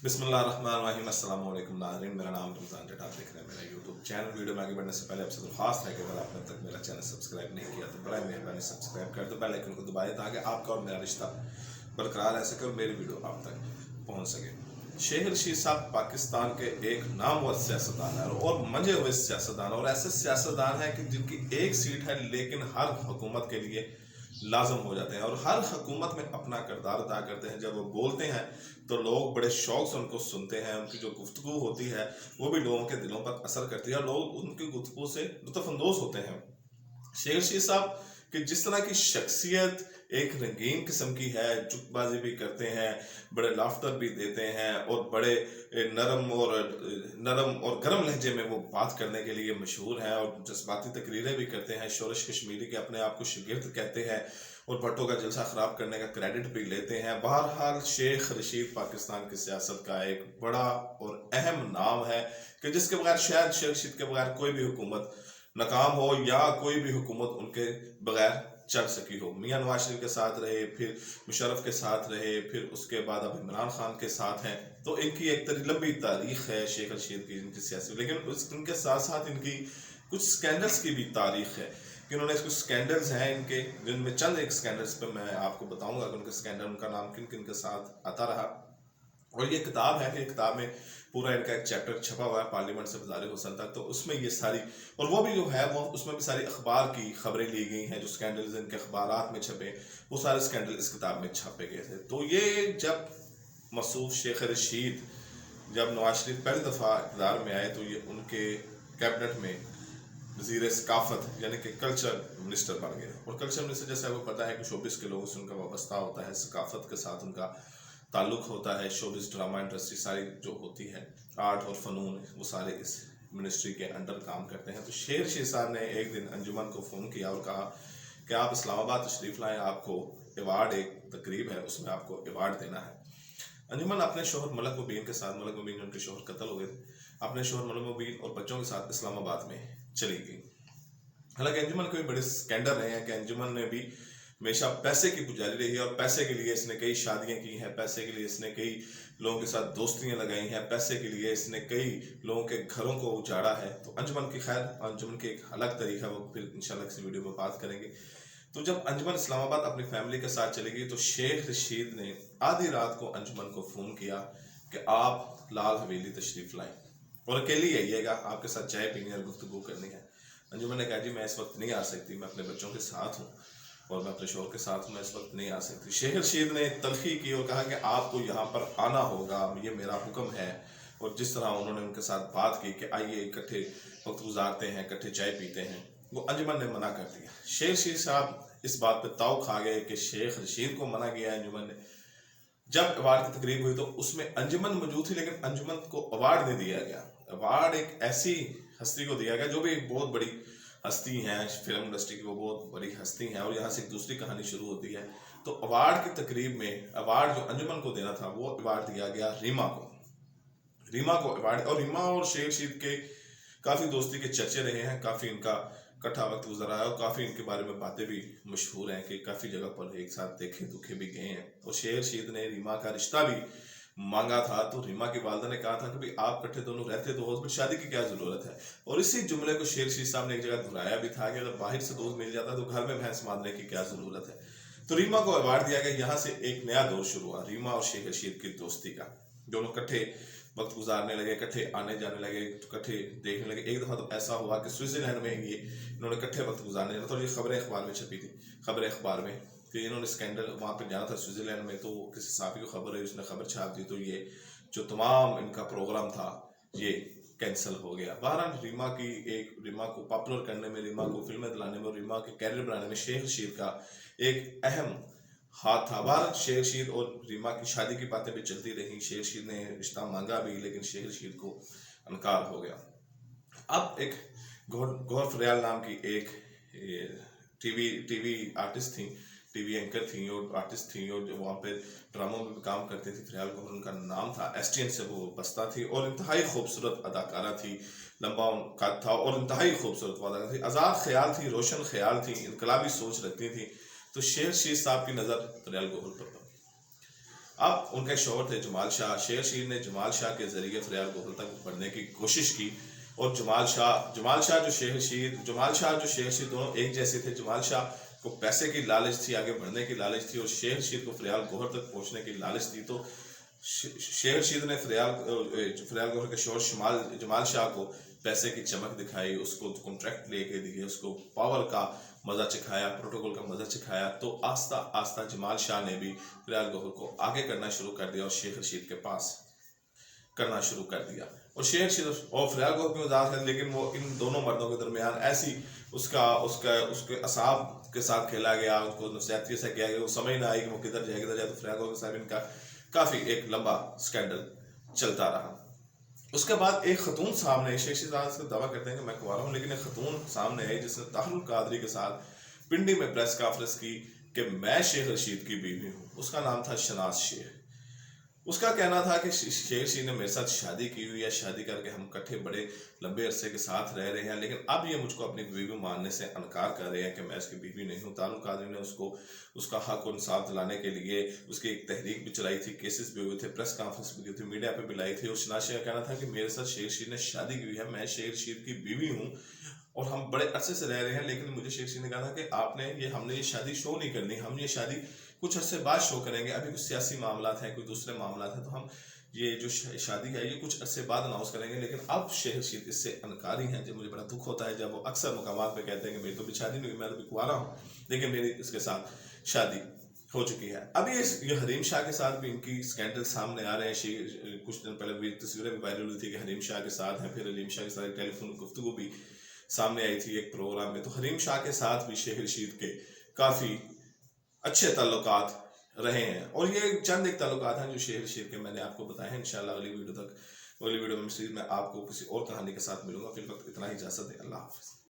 बिस्मिल्लाहिर्रहमानिर्रहीम। अस्सलाम वालेकुम नाज़रीन, मेरा नाम रमज़ान जट, आप देख रहे हैं मेरा यूट्यूब चैनल। वीडियो में आगे बढ़ने से पहले आपसे दरख्वास्त है कि अगर आपने अब तक मेरा चैनल सब्सक्राइब नहीं किया तो बड़ा मेहरबानी सब्सक्राइब कर दो, बेल आइकन को दबाएं ताकि आपका और मेरा रिश्ता बरकरार रह सके और मेरी वीडियो आप तक पहुँच सके। शेख रशीद साहब पाकिस्तान के एक नामवर सियासतदान है और मंजे हुए सियासतदान, और ऐसे सियासतदान हैं कि जिनकी एक सीट है लेकिन हर हुकूमत के लिए लाजम हो जाते हैं और हर हुकूमत में अपना किरदार अदा करते हैं। जब वो बोलते हैं तो लोग बड़े शौक से उनको सुनते हैं। उनकी जो गुफ्तगू होती है वो भी लोगों के दिलों पर असर करती है और लोग उनकी गुफ्तगू से लुत्फानंदोज होते हैं। शेख रशीद साहब कि जिस तरह की शख्सियत एक रंगीन किस्म की है, जुगबाजी भी करते हैं, बड़े लाफ्टर भी देते हैं और बड़े नरम और गर्म लहजे में वो बात करने के लिए मशहूर हैं और जज्बाती तकरीरें भी करते हैं। शोरश कश्मीरी के अपने आप को शागिर्द कहते हैं और भट्टो का जलसा ख़राब करने का क्रेडिट भी लेते हैं। बहरहाल शेख रशीद पाकिस्तान की सियासत का एक बड़ा और अहम नाम है कि जिसके बगैर शायद शेख रशीद के बगैर कोई भी हुकूमत नाकाम हो या कोई भी हुकूमत उनके बगैर चल सकी हो। मियां नवाज शरीफ के साथ रहे, फिर मुशर्रफ के साथ रहे, फिर उसके बाद अब इमरान खान के साथ हैं, तो इनकी एक लंबी तारीख है शेख रशीद की इनकी सियासी। लेकिन इनके साथ साथ इनकी कुछ स्कैंडल्स की भी तारीख है कि उन्होंने कुछ स्कैंडल्स हैं इनके, जिनमें चंद एक स्कैंडल्स पे मैं आपको बताऊंगा कि उनके स्कैंडल, उनका नाम किन किन के साथ आता रहा। और ये किताब है कि किताब में पूरा इनका एक चैप्टर छपा हुआ है, पार्लियामेंट से वज़ारे हुसन तक, तो उसमें ये सारी, और वो भी जो है वो उसमें भी सारी अखबार की खबरें ली गई हैं, जो स्कैंडल्स इनके अखबारात में छपे वो सारे स्कैंडल इस किताब में छपे गए थे। तो ये जब मसूफ शेख रशीद जब नवाज शरीफ पहली दफ़ा इक़्तिदार में आए तो ये उनके कैबिनेट में वज़ीर सकाफ़त यानी कि कल्चर मिनिस्टर बन गए। और कल्चर मिनिस्टर जैसे आपको पता है कि शोबिस के लोगों से उनका वाबस्ता होता है, सकाफ़त के साथ उनका ताल्लुक़ होता है। शोबिस, ड्रामा इंडस्ट्री सारी जो होती है, आर्ट और फ़नून, वो सारे इस मिनिस्ट्री के अंडर काम करते हैं। तो शेख रशीद साहब ने एक दिन अंजुमन को फ़ोन किया और कहा कि आप इस्लामाबाद तशरीफ़ लाएँ, आपको अवार्ड, एक तकरीब है उसमें आपको अवार्ड देना है। अंजुमन अपने शोहर मलक मुबीन के साथ, मलक मुबीन उनके शोहर कत्ल हो गए थे, अपने शोहर मलक मुबीन और बच्चों के साथ इस्लामाबाद में चली गई। हालांकि अंजुमन के भी बड़े स्कैंडल रहे हैं कि अंजुमन ने भी हमेशा पैसे की पुजारी रही है और पैसे के लिए इसने कई शादियां की हैं, पैसे के लिए इसने कई लोगों के साथ दोस्तियां लगाई हैं, पैसे के लिए इसने कई लोगों के घरों को उजाड़ा है। तो अंजुमन की खैर, अंजुमन की एक अलग तरीका, वो फिर इंशाल्लाह किसी वीडियो में बात करेंगे। तो जब अंजुमन इस्लामाबाद अपनी फैमिली के साथ चली गई तो शेख रशीद ने आधी रात को अंजुमन को फ़ोन किया कि आप लाल हवेली तशरीफ़ लाएँ और अकेली आइएगा, आपके साथ चाय पीनी और गुफ्तगू करनी है। अंजुमन ने कहा जी मैं इस वक्त नहीं आ सकती, मैं अपने बच्चों के साथ हूँ और मैं अपने शोहर के साथ मैं इस वक्त नहीं आ सकती। शेख रशीद ने तलखी की और कहा कि आपको यहाँ पर आना होगा, ये मेरा हुक्म है। और जिस तरह उन्होंने उनके साथ बात की कि आइए इकट्ठे वक्त गुजारते हैं, इकट्ठे चाय पीते हैं, वो अंजुमन ने मना कर दिया। शेख रशीद साहब इस बात पर ताव खा गए कि शेख रशीद को मना किया अंजुमन ने। जब अवार्ड की तकरीब हुई तो उसमें अंजुमन मौजूद थी, लेकिन अंजुमन को अवार्ड नहीं दिया गया। अवार्ड एक ऐसी हस्ती को दिया गया जो भी एक बहुत बड़ी हस्ती हैं, फिल्म इंडस्ट्री की वो बहुत बड़ी हस्ती हैं, और यहाँ से एक दूसरी कहानी शुरू होती है। तो अवार्ड की तकरीब में अवार्ड जो अंजुमन को देना था वो अवार्ड दिया गया रीमा को। रीमा को अवार्ड, और रीमा और शेख रशीद के काफ़ी दोस्ती के चर्चे रहे हैं, काफ़ी इनका इकट्ठा वक्त गुजरा है और काफ़ी इनके बारे में बातें भी मशहूर हैं कि काफ़ी जगह पर एक साथ देखे दुखे भी गए हैं। और शेख रशीद ने रीमा का रिश्ता भी मांगा था तो रीमा की वालदा ने कहा था कि भाई आप इकट्ठे दोनों रहते तो हो, फिर शादी की क्या ज़रूरत है। और इसी जुमले को शेख रशीद साहब ने एक जगह दोहराया भी था कि अगर बाहर से दोस्त मिल जाता तो घर में भैंस मारने की क्या ज़रूरत है। तो रीमा को अवार्ड दिया गया। यहाँ से एक नया दौर शुरू हुआ रीमा और शेख रशीद की दोस्ती का। दोनों इकट्ठे वक्त गुजारने लगे, इकट्ठे आने जाने लगे, इकट्ठे देखने लगे। एक दफ़ा तो ऐसा हुआ कि स्विट्ज़रलैंड में ये इन्होंने इकट्ठे वक्त गुजारने लगे, तो ये खबरें अखबार में छपी थी, खबरें अखबार में कि इन्होंने स्कैंडल वहाँ पर जाना था स्विट्ज़रलैंड में। तो किसी साफ़ी को खबर है, उसने खबर छाप दी, तो ये जो तमाम इनका प्रोग्राम था ये कैंसिल हो गया। बहरहाल रीमा को पॉपुलर करने में, रीमा को फिल्में दिलाने में और रीमा के कैरियर बनाने में शेख रशीद का एक अहम हाथ था। बहरहाल शेख रशीद और रीमा की शादी की बातें भी चलती रही। शेख रशीद ने रिश्ता मांगा भी, लेकिन शेख रशीद को इनकार हो गया। अब एक गौहर फरियाल नाम की एक टीवी आर्टिस्ट थी, टीवी एंकर थी और आर्टिस्ट थी, और जो वहाँ पे ड्रामों में भी काम करती थी। फरियाल गौहर उनका नाम था, एसटीएन से वो बस्ता थी और इंतहाई खूबसूरत अदाकारा थी, लंबा कद था और इंतहाई खूबसूरत अदाकारा थी। आज़ाद ख्याल थी, रोशन ख्याल थी, इनकलाबी सोच रखती थी। तो शेख रशीद साहब की नज़र फरियाल गौहर पर पड़ी। अब उनके शौहर थे जमाल शाह। शेर शीर ने जमाल शाह के ज़रिए फ़रियाल गोहर तक बढ़ने की कोशिश की, और जमाल शाह जो शेर शीर दोनों एक जैसे थे। जमाल शाह को पैसे की लालच थी, आगे बढ़ने की लालच थी, और शेर शीर को फ़रियाल गोहर तक पहुँचने की लालच थी। तो शेर शीर ने फ़रियाल गोहर के शौहर जमाल शाह को पैसे की चमक दिखाई, उसको कॉन्ट्रैक्ट लेके दिए, उसको पावर का मज़ा चखाया, प्रोटोकॉल का मज़ा चखाया। तो आस्ता आस्ता जमाल शाह ने भी फ़रियाल गोहर को आगे करना शुरू कर दिया और शेख रशीद के पास करना शुरू कर दिया। और शेख रशीद और फ़रियाल गोहर की मजाक है, लेकिन वो इन दोनों मर्दों के दरमियान ऐसी उसके असाब के साथ खेला गया, उसको नफसियाती से किया गया, वो समझ ना आई कि वो किधर जाए। तो फ़रियाल गोहर के साथ इनका काफ़ी एक लंबा स्कैंडल चलता रहा। उसके बाद एक खतून सामने, शेख रशीद से दावा करते हैं कि मैं कुंवारा हूँ, लेकिन एक खतून सामने आई जिसने ताहरुल कादरी के साथ पिंडी में प्रेस कॉन्फ्रेंस की कि मैं शेख रशीद की बीवी हूँ। उसका नाम था शनाज शेख। उसका कहना था कि शेर शी ने मेरे साथ शादी की हुई है, शादी करके हम इकट्ठे बड़े लंबे अरसे के साथ रह रहे हैं, लेकिन अब ये मुझको अपनी बीवी मानने से इनकार कर रहे हैं कि मैं इसकी बीवी नहीं हूँ। तारुल कादरी ने उसको उसका हक और इंसाफ दिलाने के लिए उसकी एक तहरीक भी चलाई थी, केसेस भी हुए थे, प्रेस कॉन्फ्रेंस भी की थी, मीडिया पे भी लाई थी। और शनाज शेख का कहना था कि मेरे साथ शेर शी ने शादी की हुई है, मैं शेर शी की बीवी हूँ और हम बड़े अरसे से रह रहे हैं, लेकिन मुझे शेख शी ने कहा था कि हमने ये शादी शो नहीं करनी, हम ये शादी कुछ अरसे बाद शो करेंगे, अभी कुछ सियासी मामला हैं, कुछ दूसरे मामला हैं, तो हम ये जो शादी है ये कुछ अरसे बाद अनाउंस करेंगे। लेकिन अब शेख रशीद इससे इनकारी हैं। जब मुझे बड़ा दुख होता है जब वो अक्सर मुकामात पे कहते हैं कि मेरी तो भी शादी नहीं हुई, मैं तो भी कुंवारा हूँ, लेकिन मेरी इसके साथ शादी हो चुकी है। अभी ये हरीम शाह के साथ भी इनकी स्कैंडल सामने आ रहे हैं। कुछ दिन पहले भी तस्वीरें भी वायरल हुई थी कि हरीम शाह के साथ हैं, फिर हरीम शाह के साथ टेलीफोन गुफ्तगू भी सामने आई थी एक प्रोग्राम में। तो हरीम शाह के साथ भी शेख रशीद के काफ़ी अच्छे ताल्लुकात रहे हैं, और ये चंद एक ताल्लुकात हैं जो शेख रशीद के मैंने आपको बताए हैं। इंशाल्लाह अगली वीडियो में मज़ीद मैं आपको किसी और कहानी के साथ मिलूंगा। फिर वक्त इतना ही इजाज़त है। अल्लाह हाफ़िज़।